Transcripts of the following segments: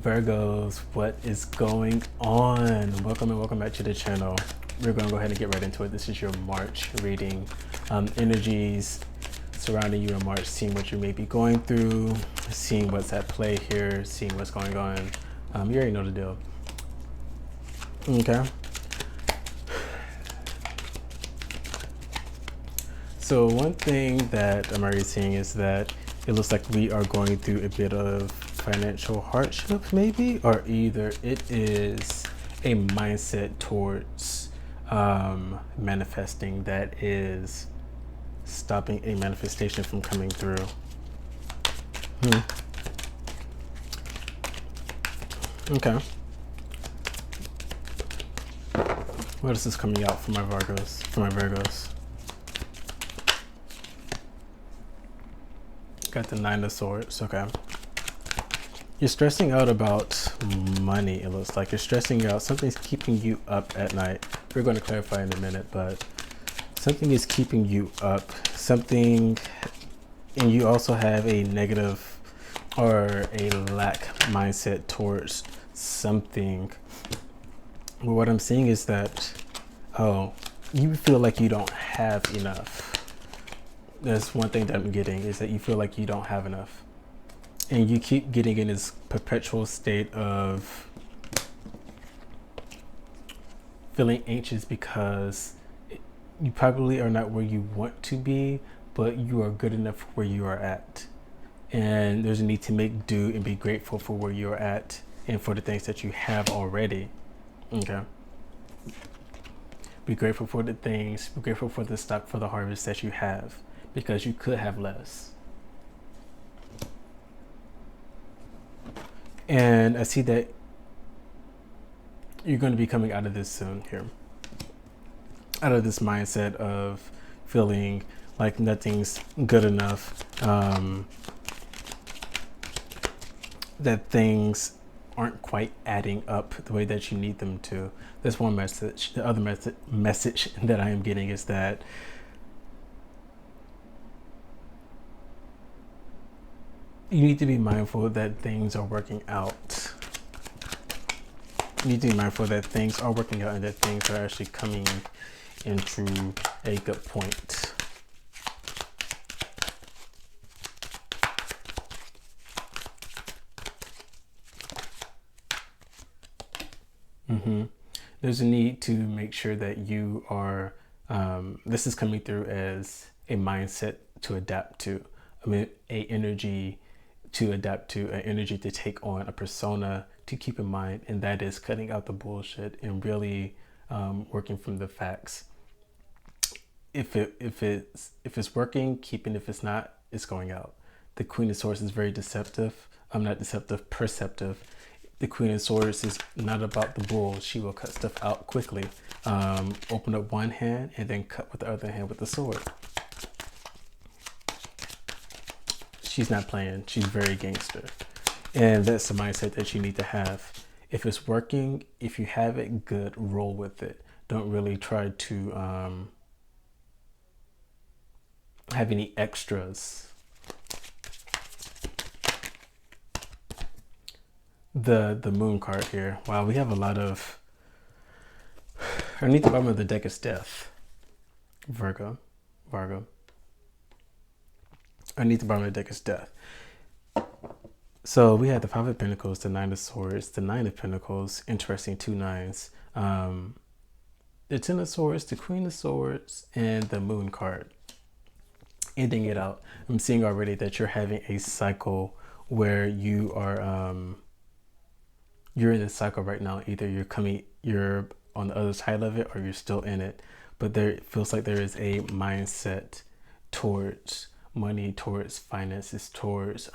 Virgos, what is going on? Welcome and welcome back to the channel. We're going to go ahead and get right into it. This is your March reading. Energies surrounding you in March, seeing what you may be going through, seeing what's at play here, seeing what's going on. You already know the deal. Okay. So one thing that I'm already seeing is that it looks like we are going through a bit of financial hardship maybe, or either it is a mindset towards manifesting that is stopping a manifestation from coming through. Okay. What else is coming out for my Virgos? Got the Nine of Swords. Okay. You're stressing out about money, it looks like. You're stressing out. Something's keeping you up at night. We're going to clarify in a minute, but something is keeping you up. Something, and you also have a negative or a lack mindset towards something. But what I'm seeing is that, you feel like you don't have enough. That's one thing that I'm getting, is that you feel like you don't have enough. And you keep getting in this perpetual state of feeling anxious because you probably are not where you want to be, but you are good enough where you are at. And there's a need to make do and be grateful for where you're at and for the things that you have already. Okay. Be grateful for the things, be grateful for the stock, for the harvest that you have, because you could have less. And I see that you're going to be coming out of this soon here. Out of this mindset of feeling like nothing's good enough, that things aren't quite adding up the way that you need them to. That's one message. The other message that I am getting is that you need to be mindful that things are working out. You need to be mindful that things are working out and that things are actually coming into a good point. There's a need to make sure that you are, this is coming through as a mindset to adapt to. I mean, a energy to adapt to, an energy to take on, a persona to keep in mind, and that is cutting out the bullshit and really working from the facts. If it's working, keep it. If it's not, it's going out. The Queen of Swords is very deceptive. I'm not deceptive, perceptive. The Queen of Swords is not about the bull. She will cut stuff out quickly. Open up one hand and then cut with the other hand with the sword. She's not playing. She's very gangster. And that's the mindset that you need to have. If it's working, if you have it, good, roll with it. Don't really try to have any extras. The moon card here. Wow, we have a lot of, underneath the bottom of the deck is death. Virgo. Underneath the bottom of the deck is death. So we have the Five of Pentacles, the Nine of Swords, the Nine of Pentacles. Interesting, two nines. The Ten of Swords, the Queen of Swords, and the Moon card. Ending it out. I'm seeing already that you're having a cycle where you are, you're in this cycle right now. Either you're on the other side of it, or you're still in it. But it feels like there is a mindset towards money, towards finances, towards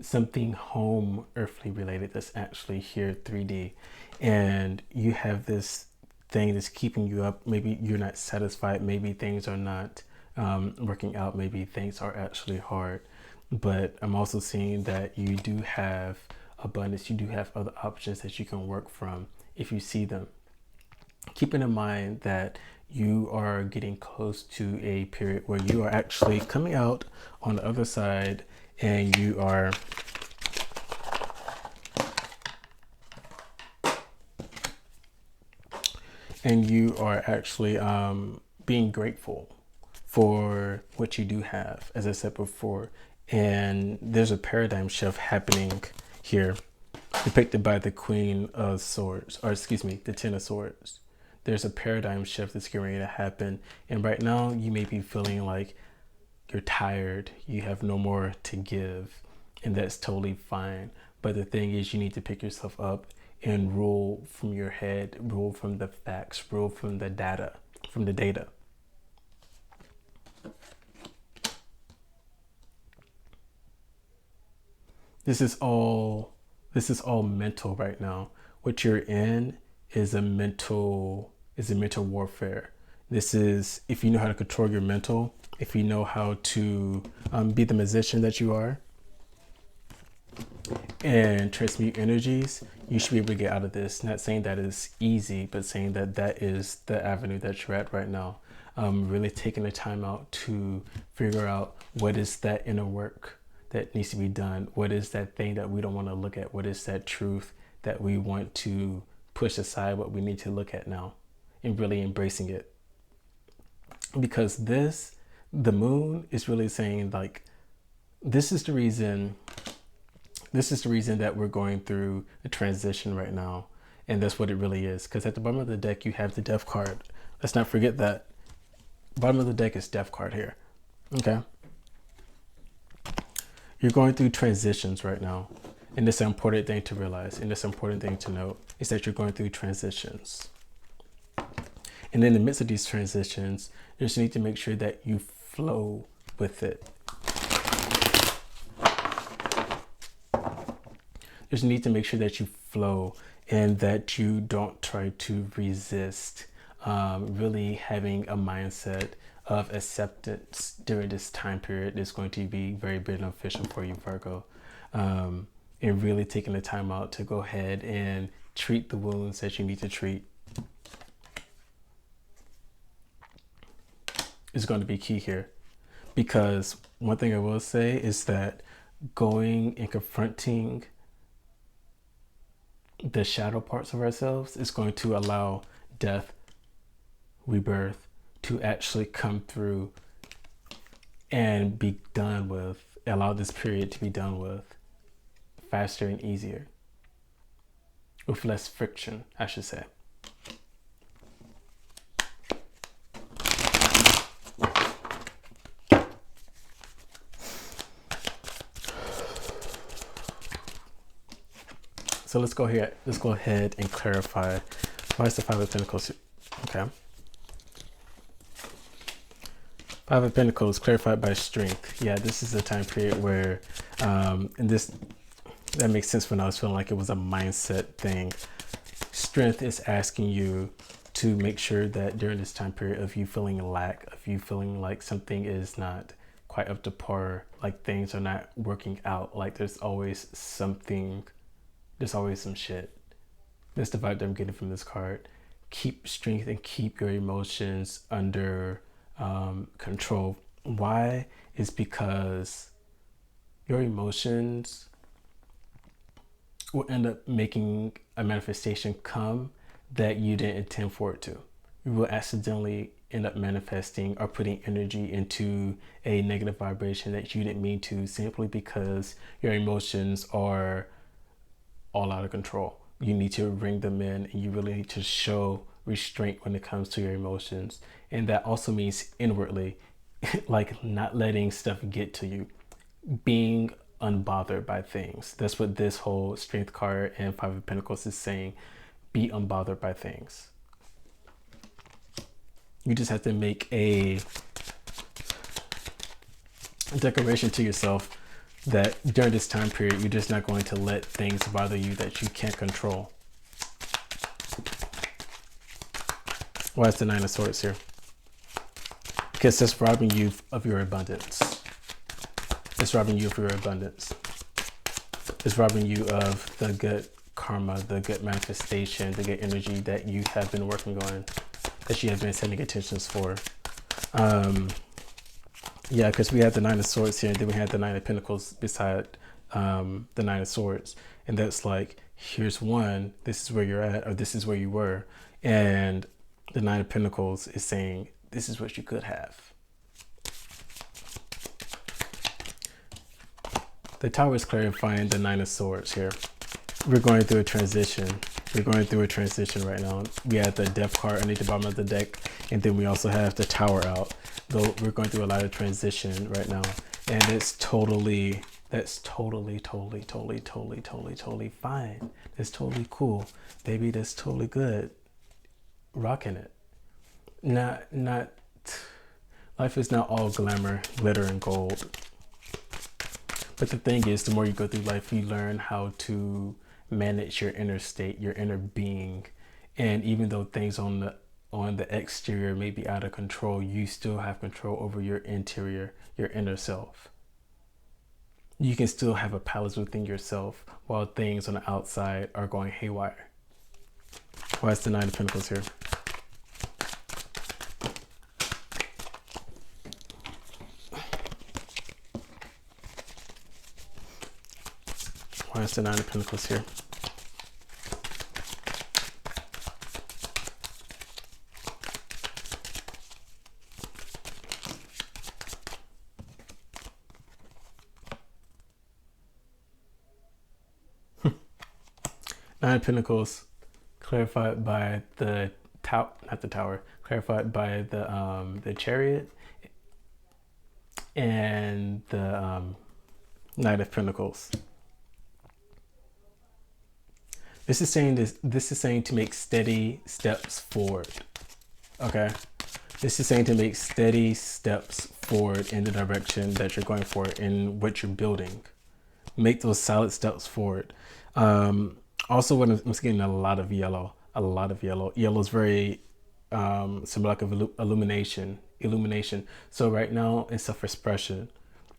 something home, earthly related that's actually here 3D. And you have this thing that's keeping you up. Maybe you're not satisfied. Maybe things are not working out. Maybe things are actually hard. But I'm also seeing that you do have abundance. You do have other options that you can work from if you see them. Keeping in mind that you are getting close to a period where you are actually coming out on the other side, and you are and you are actually being grateful for what you do have, as I said before. And there's a paradigm shift happening here, depicted by the Queen of Swords, or excuse me, the Ten of Swords. There's a paradigm shift that's getting ready to happen. And right now, you may be feeling like you're tired, you have no more to give, and that's totally fine. But the thing is, you need to pick yourself up and rule from your head, rule from the facts, rule from the data, from the data. This is all mental right now. What you're in is a mental warfare. This is, if you know how to control your mental, if you know how to be the musician that you are and transmute energies, you should be able to get out of this. Not saying that is easy, but saying that that is the avenue that you're at right now. Really taking the time out to figure out what is that inner work that needs to be done. What is that thing that we don't want to look at? What is that truth that we want to push aside, what we need to look at now, and really embracing it? Because the moon is really saying, like, this is the reason that we're going through a transition right now. And that's what it really is. Because at the bottom of the deck, you have the Death card. Let's not forget that. Bottom of the deck is Death card here. Okay. You're going through transitions right now. And this is an important thing to realize. And this important thing to note is that you're going through transitions. And in the midst of these transitions, you just need to make sure that you flow with it. You just need to make sure that you flow and that you don't try to resist. Really having a mindset of acceptance during this time period is going to be very beneficial for you, Virgo. And really taking the time out to go ahead and treat the wounds that you need to treat is going to be key here. Because one thing I will say is that going and confronting the shadow parts of ourselves is going to allow death, rebirth to actually come through and be done with, allow this period to be done with faster and easier, with less friction, I should say. So let's go ahead and clarify why is the Five of Pentacles. Okay. Five of Pentacles clarified by strength. Yeah, this is a time period where, and this, that makes sense when I was feeling like it was a mindset thing. Strength is asking you to make sure that during this time period of you feeling lack, of you feeling like something is not quite up to par, like things are not working out, like there's always something, there's always some shit. That's the vibe that I'm getting from this card. Keep strength and keep your emotions under control. Why? Is because your emotions will end up making a manifestation come that you didn't intend for it to. You will accidentally end up manifesting or putting energy into a negative vibration that you didn't mean to, simply because your emotions are all out of control. You need to bring them in, and you really need to show restraint when it comes to your emotions. And that also means inwardly, like not letting stuff get to you, being unbothered by things. That's what this whole Strength card and Five of Pentacles is saying. Be unbothered by things. You just have to make a declaration to yourself that during this time period, you're just not going to let things bother you that you can't control. Why is the Nine of Swords here? Because that's robbing you of your abundance. It's robbing you of your abundance. It's robbing you of the good karma, the good manifestation, the good energy that you have been working on, that you have been setting intentions for. Yeah, because we have the Nine of Swords here, and then we have the Nine of Pentacles beside the Nine of Swords. And that's like, here's one, this is where you're at, or this is where you were. And The Nine of Pentacles is saying this is what you could have. The Tower is clarifying the Nine of Swords here. We're going through a transition. We're going through a transition right now. We have the Death card underneath the bottom of the deck, and then we also have the Tower out. Though we're going through a lot of transition right now, and that's totally fine. That's totally cool, baby. That's totally good. Rocking it. Not. Life is not all glamour, glitter, and gold. But the thing is, the more you go through life, you learn how to manage your inner state, your inner being. And even though things on the exterior may be out of control, you still have control over your interior, your inner self. You can still have a palace within yourself while things on the outside are going haywire. Why is the Nine of Pentacles here? Why is the Nine of Pentacles here? Nine of Pentacles, clarified by the tower, clarified by the Chariot and the Knight of Pentacles. This is saying to make steady steps forward. Okay. This is saying to make steady steps forward in the direction that you're going for, in what you're building. Make those solid steps forward. Also, when I'm getting a lot of yellow. Yellow is very symbolic of illumination. So right now it's self-expression.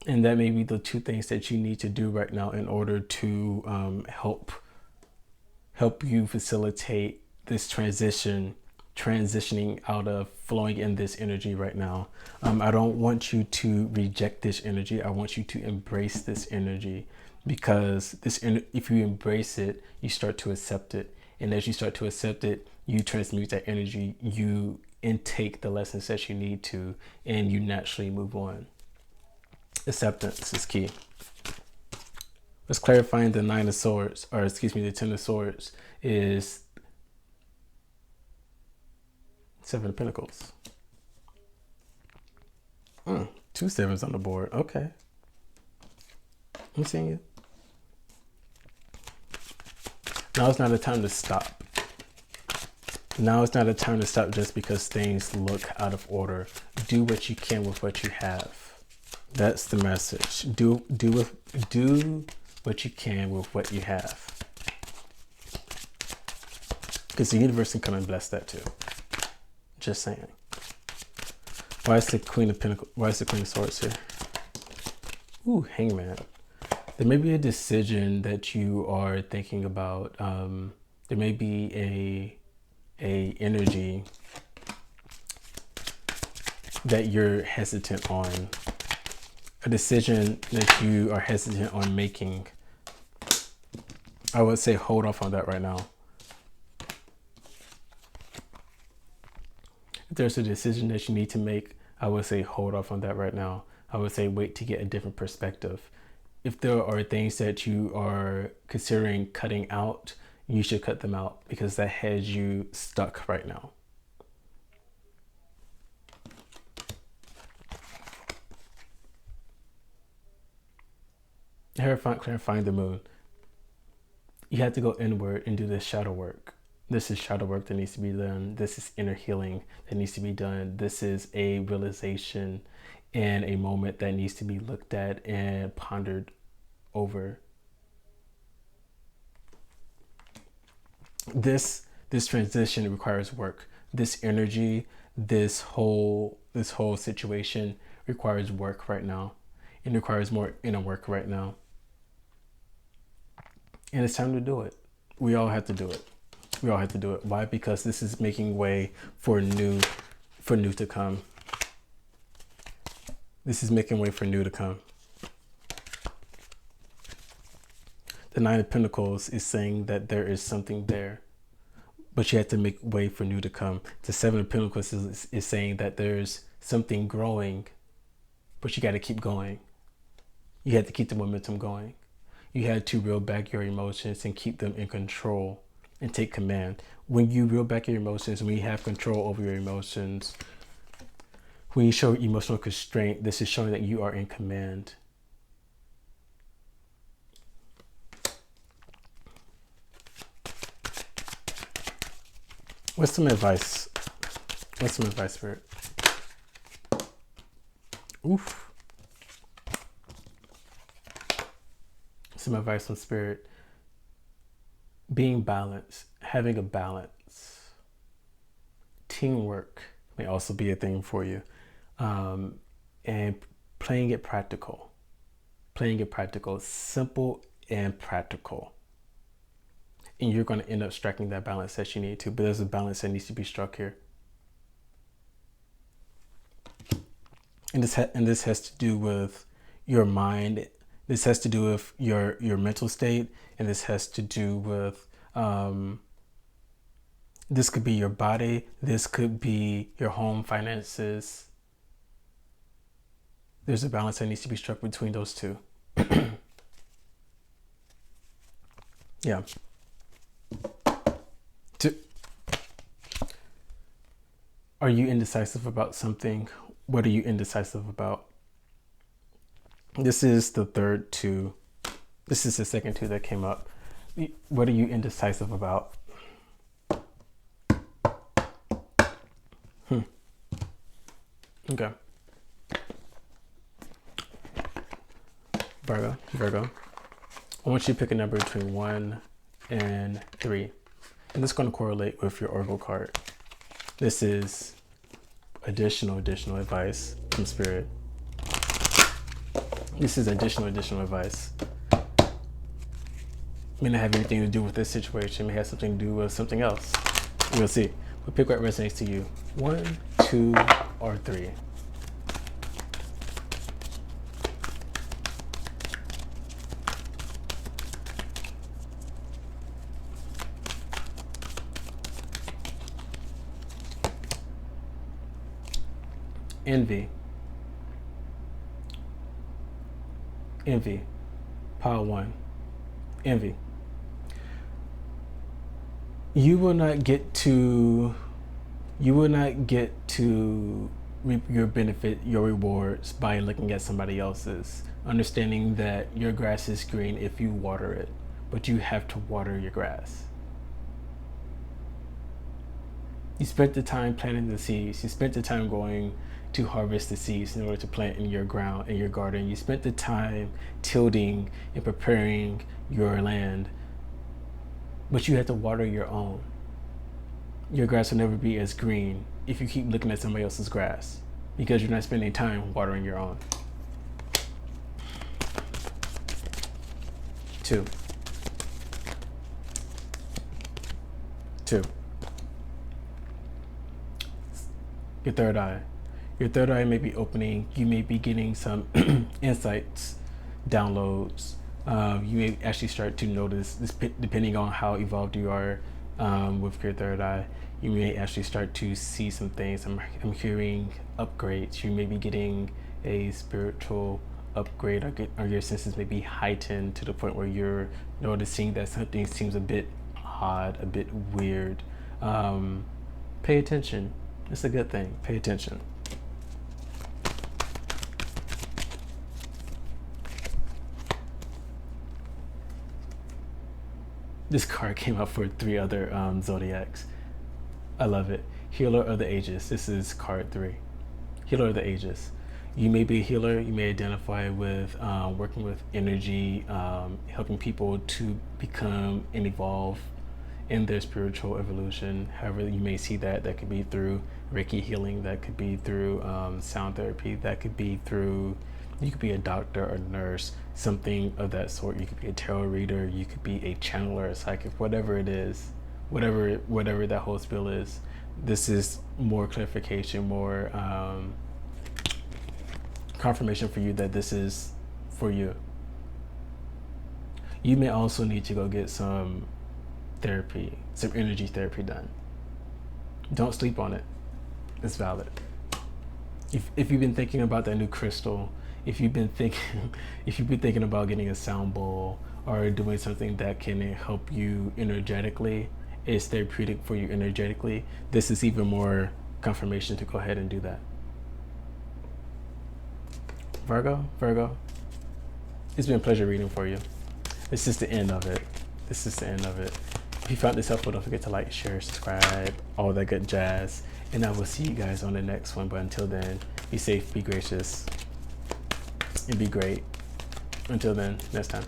And that may be the two things that you need to do right now in order to help you facilitate this transitioning out of flowing in this energy right now. I don't want you to reject this energy. I want you to embrace this energy, because if you embrace it, you start to accept it. And as you start to accept it, you transmute that energy, you intake the lessons that you need to, and you naturally move on. Acceptance is key. Let's clarifying the Nine of Swords, or excuse me, the Ten of Swords is Seven of Pentacles. 2 sevens on the board. Okay. I'm seeing it. Now it's not a time to stop. Now it's not a time to stop just because things look out of order. Do what you can with what you have. That's the message. Do what you can with what you have. Because the universe can come and bless that too. Just saying. Why is the Queen of Pentacles? Why is the Queen of Swords here? Ooh, Hangman. There may be a decision that you are thinking about. There may be a energy that you're hesitant on. A decision that you are hesitant on making. I would say hold off on that right now. If there's a decision that you need to make, I would say hold off on that right now. I would say wait to get a different perspective. If there are things that you are considering cutting out, you should cut them out, because that has you stuck right now. Clarifying the Moon. You have to go inward and do this shadow work. This is shadow work that needs to be done. This is inner healing that needs to be done. This is a realization and a moment that needs to be looked at and pondered over. This transition requires work. This energy, this whole situation requires work right now. It requires more inner work right now. And it's time to do it. We all have to do it. We all have to do it. Why? Because this is making way for new to come. This is making way for new to come. The Nine of Pentacles is saying that there is something there, but you have to make way for new to come. The Seven of Pentacles is saying that there's something growing, but you got to keep going. You have to keep the momentum going. You had to reel back your emotions and keep them in control and take command. When you reel back your emotions, when you have control over your emotions, when you show emotional constraint, this is showing that you are in command. What's some advice? What's some advice, Spirit? Oof. Some advice from Spirit. Being balanced, having a balance. Teamwork may also be a thing for you. And playing it practical. Playing it practical. Simple and practical. And you're going to end up striking that balance that you need to. But there's a balance that needs to be struck here. And this has to do with your mind. This has to do with your mental state. And this has to do with, this could be your body. This could be your home finances. There's a balance that needs to be struck between those two. Yeah. Are you indecisive about something? What are you indecisive about? This is the third two. This is the second two that came up. What are you indecisive about? Okay. Virgo. I want you to pick a number between 1 and 3. And this is going to correlate with your Oracle card. This is additional advice from Spirit. This is additional advice. It may not have anything to do with this situation. It may have something to do with something else. We'll see. But pick what resonates to you. 1, 2, or 3. Envy. Pile 1. Envy. You will not get to reap your benefit, your rewards by looking at somebody else's. Understanding that your grass is green if you water it, but you have to water your grass. You spent the time planting the seeds. You spent the time going to harvest the seeds in order to plant in your ground, in your garden. You spent the time tilling and preparing your land, but you have to water your own. Your grass will never be as green if you keep looking at somebody else's grass, because you're not spending time watering your own. 2. Your third eye. Your third eye may be opening. You may be getting some insights, downloads. You may actually start to notice this, depending on how evolved you are with your third eye. You may actually start to see some things. I'm hearing upgrades. You may be getting a spiritual upgrade, or your senses may be heightened to the point where you're noticing that something seems a bit odd, a bit weird. Pay attention. It's a good thing. Pay attention. This card came up for 3 other zodiacs. I love it. Healer of the Ages. This is card 3. Healer of the Ages. You may be a healer. You may identify with working with energy, helping people to become and evolve in their spiritual evolution. However you may see that. That could be through Reiki healing. That could be through sound therapy. That could be through, you could be a doctor or nurse, something of that sort. You could be a tarot reader. You could be a channeler, a psychic, whatever it is, whatever that whole spiel is. This is more clarification, more confirmation for you that this is for you. You may also need to go get some therapy, some energy therapy done. Don't sleep on it. It's valid. If you've been thinking about that new crystal, if you've been thinking about getting a sound bowl or doing something that can help you energetically, is therapeutic for you energetically, this is even more confirmation to go ahead and do that. Virgo, it's been a pleasure reading for you. This is the end of it. If you found this helpful, don't forget to like, share, subscribe, all that good jazz. And I will see you guys on the next one. But until then, be safe, be gracious, and be great. Until then, next time.